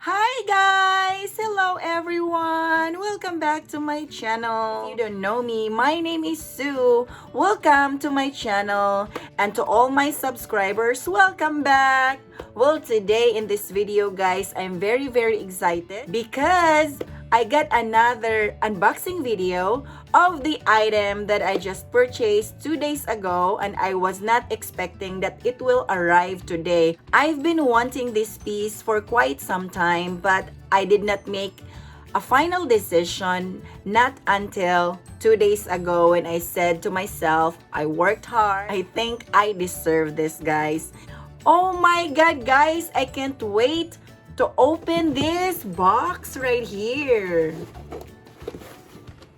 Hi guys! Hello everyone! Welcome back to my channel. If you don't know me, my name is Sue. Welcome to my channel. And to all my subscribers, welcome back! Well, today in this video guys, I'm very excited because I got another unboxing video of the item that I just purchased 2 days ago, and I was not expecting that it will arrive today. I've been wanting this piece for quite some time, but I did not make a final decision not until 2 days ago when I said to myself, I worked hard. I think I deserve this, guys. Oh my god, guys, I can't wait to open this box right here.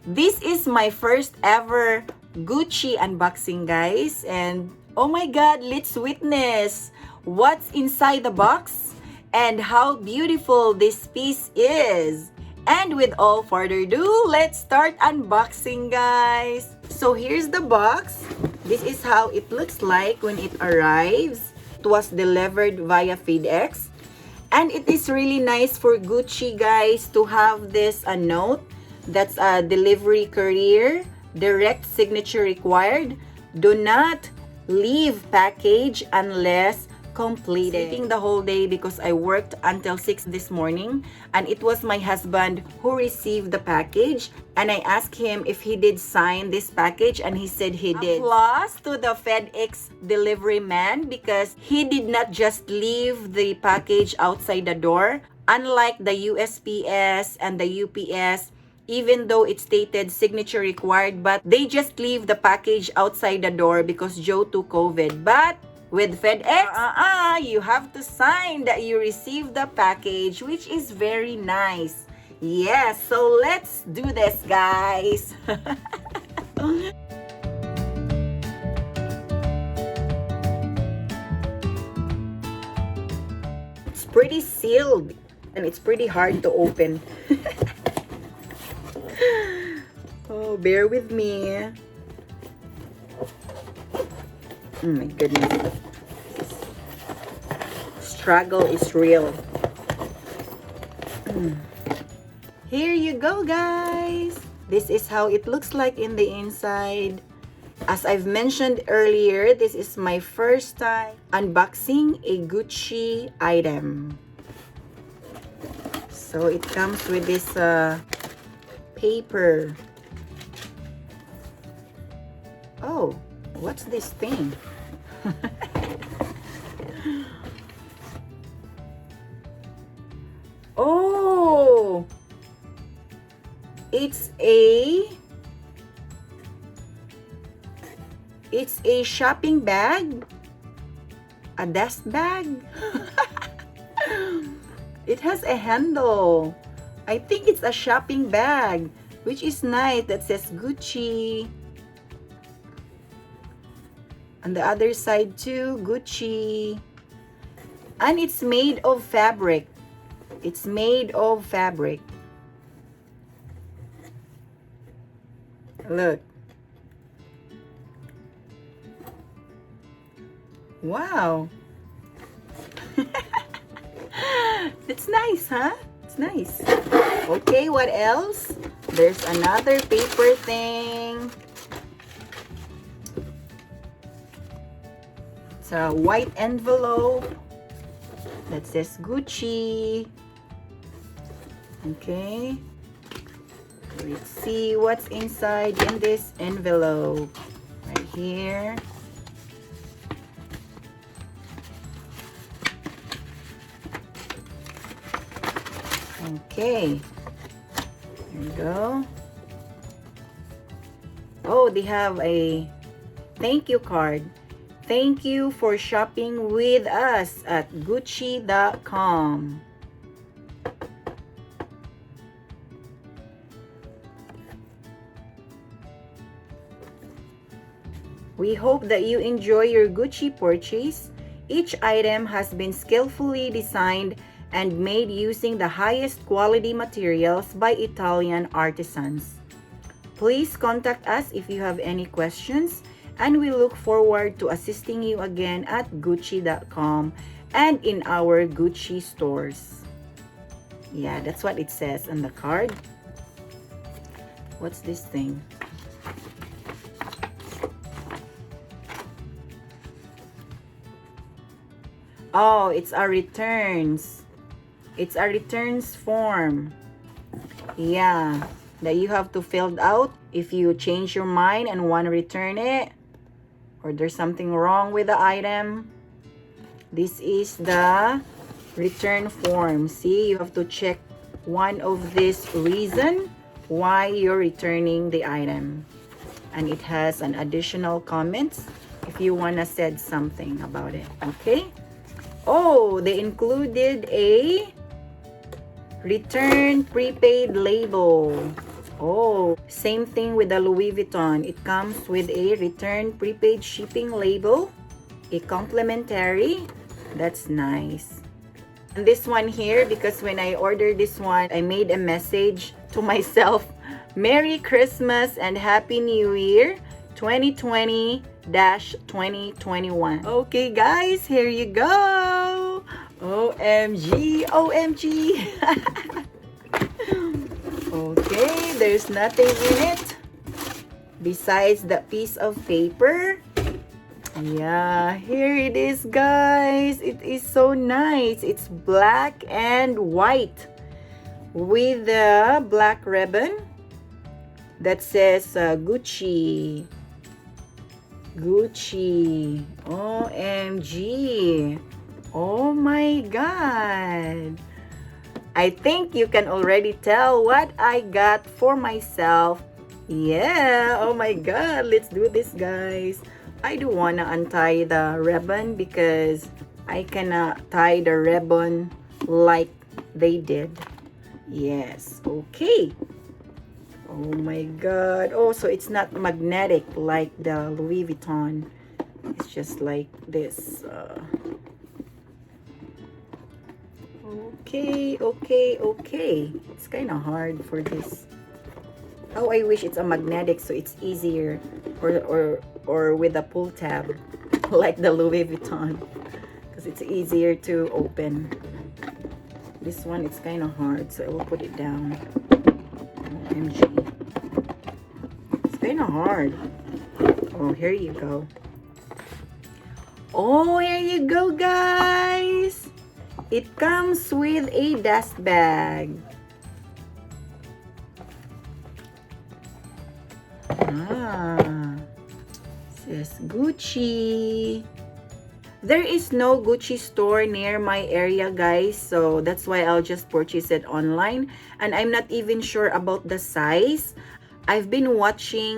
This is my first ever Gucci unboxing, guys, and oh my god, let's witness what's inside the box and how beautiful this piece is. And with all further ado, let's start unboxing, guys. So here's the box. This is how it looks like when it arrives. It was delivered via FedEx. And it is really nice for Gucci, guys, to have this note that's a delivery courier, direct signature required. Do not leave package unless completed. Sleeping the whole day because I worked until 6 this morning, and it was my husband who received the package, and I asked him if he did sign this package, and he said he did. Applause to the FedEx delivery man because he did not just leave the package outside the door. Unlike the USPS and the UPS, even though it stated signature required, but they just leave the package outside the door because due to COVID. But with FedEx, you have to sign that you received the package, which is very nice. Yes, so let's do this, guys. It's pretty sealed and it's pretty hard to open. Oh, bear with me. Oh my goodness. Struggle is real. Here you go, guys. This is how it looks like in the inside. As I've mentioned earlier, this is my first time unboxing a Gucci item. So it comes with this paper. Oh, what's this thing? Oh, it's a shopping bag, a dust bag. It has a handle. I think it's a shopping bag, which is nice. That says Gucci. On the other side too, Gucci. And it's made of fabric. It's made of fabric. Look. Wow. It's nice, huh? It's nice. Okay, what else? There's another paper thing. It's a white envelope that says Gucci. Okay. Let's see what's inside in this envelope. Right here. Okay. There you go. Oh, they have a thank you card. Thank you for shopping with us at Gucci.com. We hope that you enjoy your Gucci purchase. Each item has been skillfully designed and made using the highest quality materials by Italian artisans. Please contact us if you have any questions, and we look forward to assisting you again at Gucci.com and in our Gucci stores. Yeah, that's what it says on the card. What's this thing? Oh, it's a returns. It's a returns form. Yeah, that you have to fill out if you change your mind and want to return it, or there's something wrong with the item. This is the return form. See, you have to check one of these reason why you're returning the item. And it has an additional comments if you want to say something about it. Okay? Oh, they included a return prepaid label. Oh, same thing with the Louis Vuitton. It comes with a return prepaid shipping label, a complimentary. That's nice. And this one here, because when I ordered this one, I made a message to myself, Merry Christmas and Happy New Year 2020-2021. Okay guys, here you go. OMG, OMG. Okay, there's nothing in it besides the piece of paper. Yeah, here it is, guys. It is so nice. It's black and white with the black ribbon that says Gucci. Gucci. OMG. Oh my God. I think you can already tell what I got for myself. Yeah, oh my God. Let's do this, guys. I do want to untie the ribbon because I cannot tie the ribbon like they did. Yes, okay. Oh my God. Oh, so it's not magnetic like the Louis Vuitton. It's just like this. Okay, okay, okay. It's kind of hard for this. Oh, I wish it's a magnetic so it's easier, or with a pull tab like the Louis Vuitton, because it's easier to open. This one, it's kind of hard, so I will put it down. OMG. It's kind of hard. Oh, here you go. Oh, here you go, guys. It comes with a dust bag. Says Gucci. There is no Gucci store near my area, guys, so that's why I'll just purchase it online. And I'm not even sure about the size. I've been watching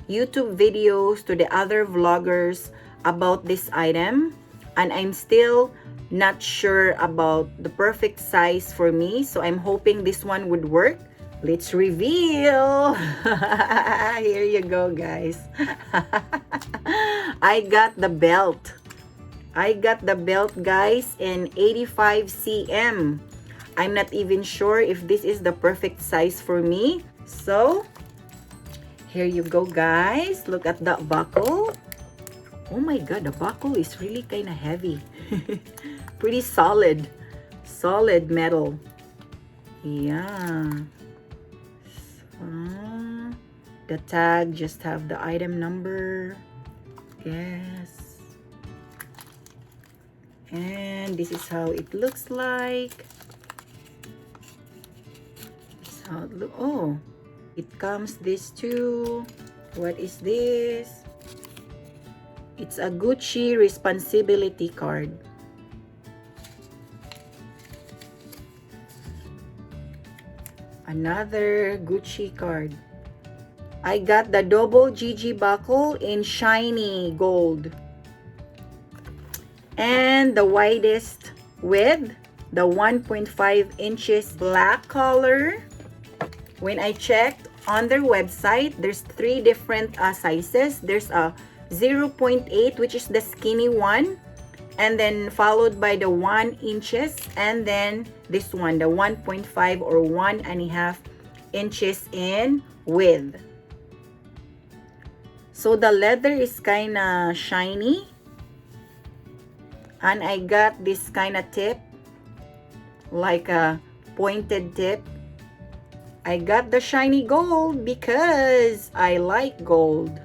YouTube videos to the other vloggers about this item, and I'm still not sure about the perfect size for me, so I'm hoping this one would work. Let's reveal. Here you go, guys. I got the belt. I got the belt, guys, in 85 cm. I'm not even sure if this is the perfect size for me. So, here you go, guys. Look at the buckle. Oh my God, the buckle is really kind of heavy. Pretty solid. Solid metal. Yeah. The tag just have the item number. Yes. And this is how it looks like. This is how it look. Oh, it comes this too. What is this? It's a Gucci responsibility card. Another Gucci card. I got the double GG buckle in shiny gold. And the widest with the 1.5 inches black color. When I checked on their website, there's 3 different sizes. There's a 0.8, which is the skinny one, and then followed by the 1 inches, and then this one, the 1.5 or 1.5 inches in width. So the leather is kind of shiny, and I got this kind of tip, like a pointed tip. I got the shiny gold because I like gold.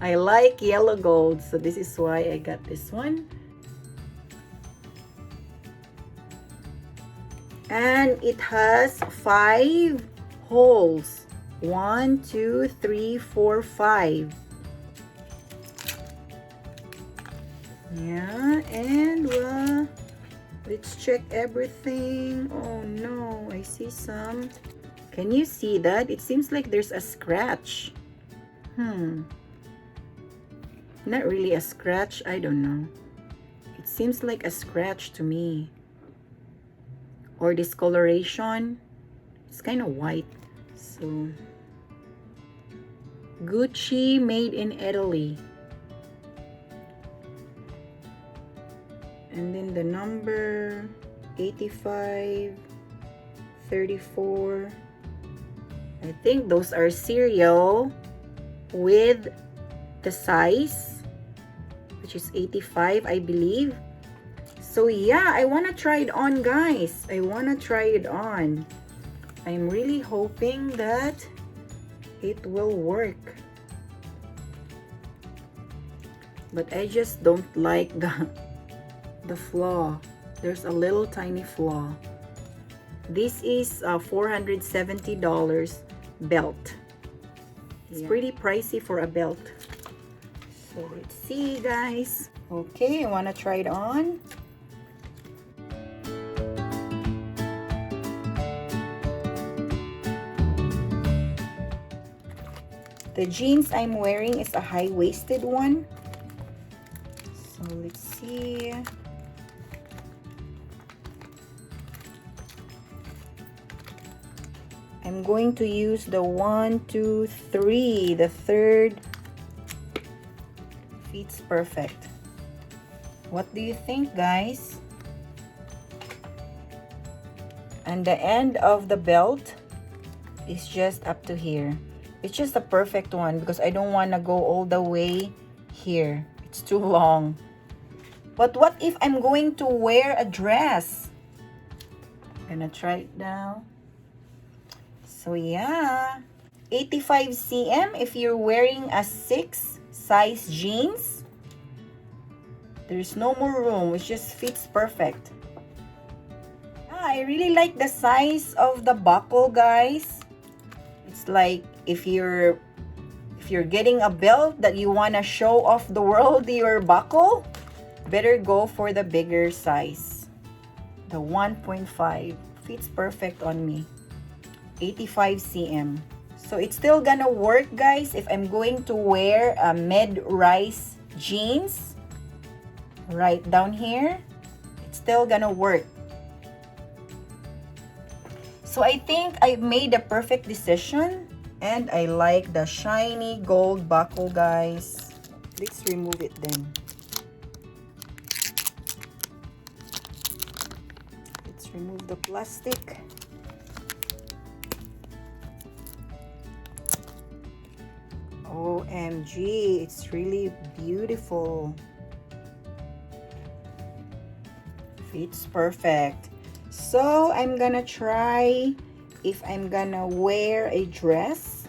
I like yellow gold, so this is why I got this one. And it has 5 holes. 1, 2, 3, 4, 5. Yeah, and let's check everything. Oh no, I see some. Can you see that? It seems like there's a scratch. Not really a scratch, I don't know. It seems like a scratch to me. Or discoloration. It's kind of white. So, Gucci, made in Italy. And then the number 85, 34. I think those are cereal with the size, which is 85, I believe. So yeah, I want to try it on, guys. I want to try it on. I'm really hoping that it will work. But I just don't like the flaw. There's a little tiny flaw. This is a $470 belt. It's pretty pricey for a belt. So let's see, guys. Okay, I want to try it on. The jeans I'm wearing is a high-waisted one. So let's see. I'm going to use the 1, 2, 3. The third fits perfect. What do you think, guys? And the end of the belt is just up to here. It's just a perfect one because I don't want to go all the way here. It's too long. But what if I'm going to wear a dress? I'm gonna try it now. So yeah, 85 cm if you're wearing a 6 size jeans. There's no more room. It just fits perfect. I really like the size of the buckle, guys. It's like if you're getting a belt that you want to show off the world your buckle, better go for the bigger size. The 1.5 fits perfect on me. 85 cm. So it's still gonna work, guys, if I'm going to wear a mid-rise jeans right down here. It's still gonna work. So I think I made a perfect decision, and I like the shiny gold buckle, guys. Let's remove it then. Let's remove the plastic. OMG, it's really beautiful. Fits perfect. So I'm gonna try if I'm gonna wear a dress.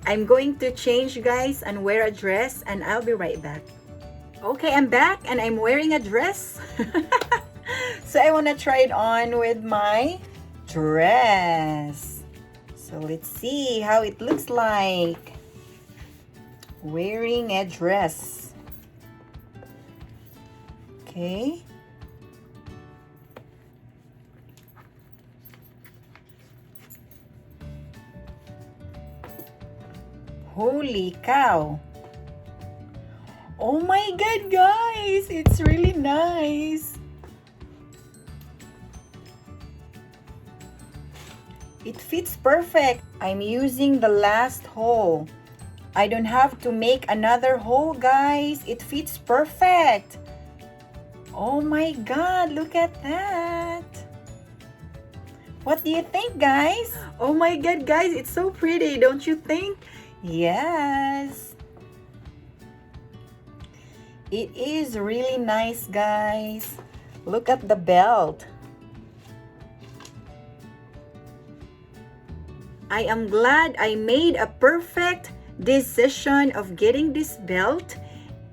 I'm going to change, guys, and wear a dress, and I'll be right back. Okay, I'm back and I'm wearing a dress. So I want to try it on with my dress. So let's see how it looks like wearing a dress. Okay. Holy cow. Oh my god, guys, it's really nice. It fits perfect. I'm using the last hole. I don't have to make another hole, guys. It fits perfect. Oh my god, look at that. What do you think, guys? Oh my god, guys, it's so pretty, don't you think? Yes. It is really nice, guys. Look at the belt. I am glad I made a perfect decision of getting this belt,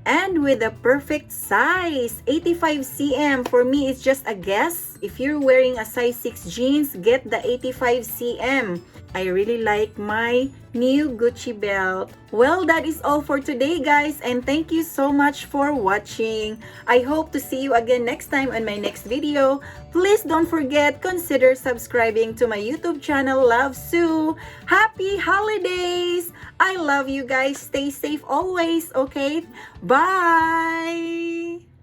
and with a perfect size. 85 cm. For me, it's just a guess. If you're wearing a size 6 jeans, get the 85 cm. I really like my new Gucci belt. Well, that is all for today, guys, and thank you so much for watching. I hope to see you again next time on my next video. Please don't forget, consider subscribing to my YouTube channel, Love Sue. Happy holidays! I love you guys. Stay safe always, okay? Bye!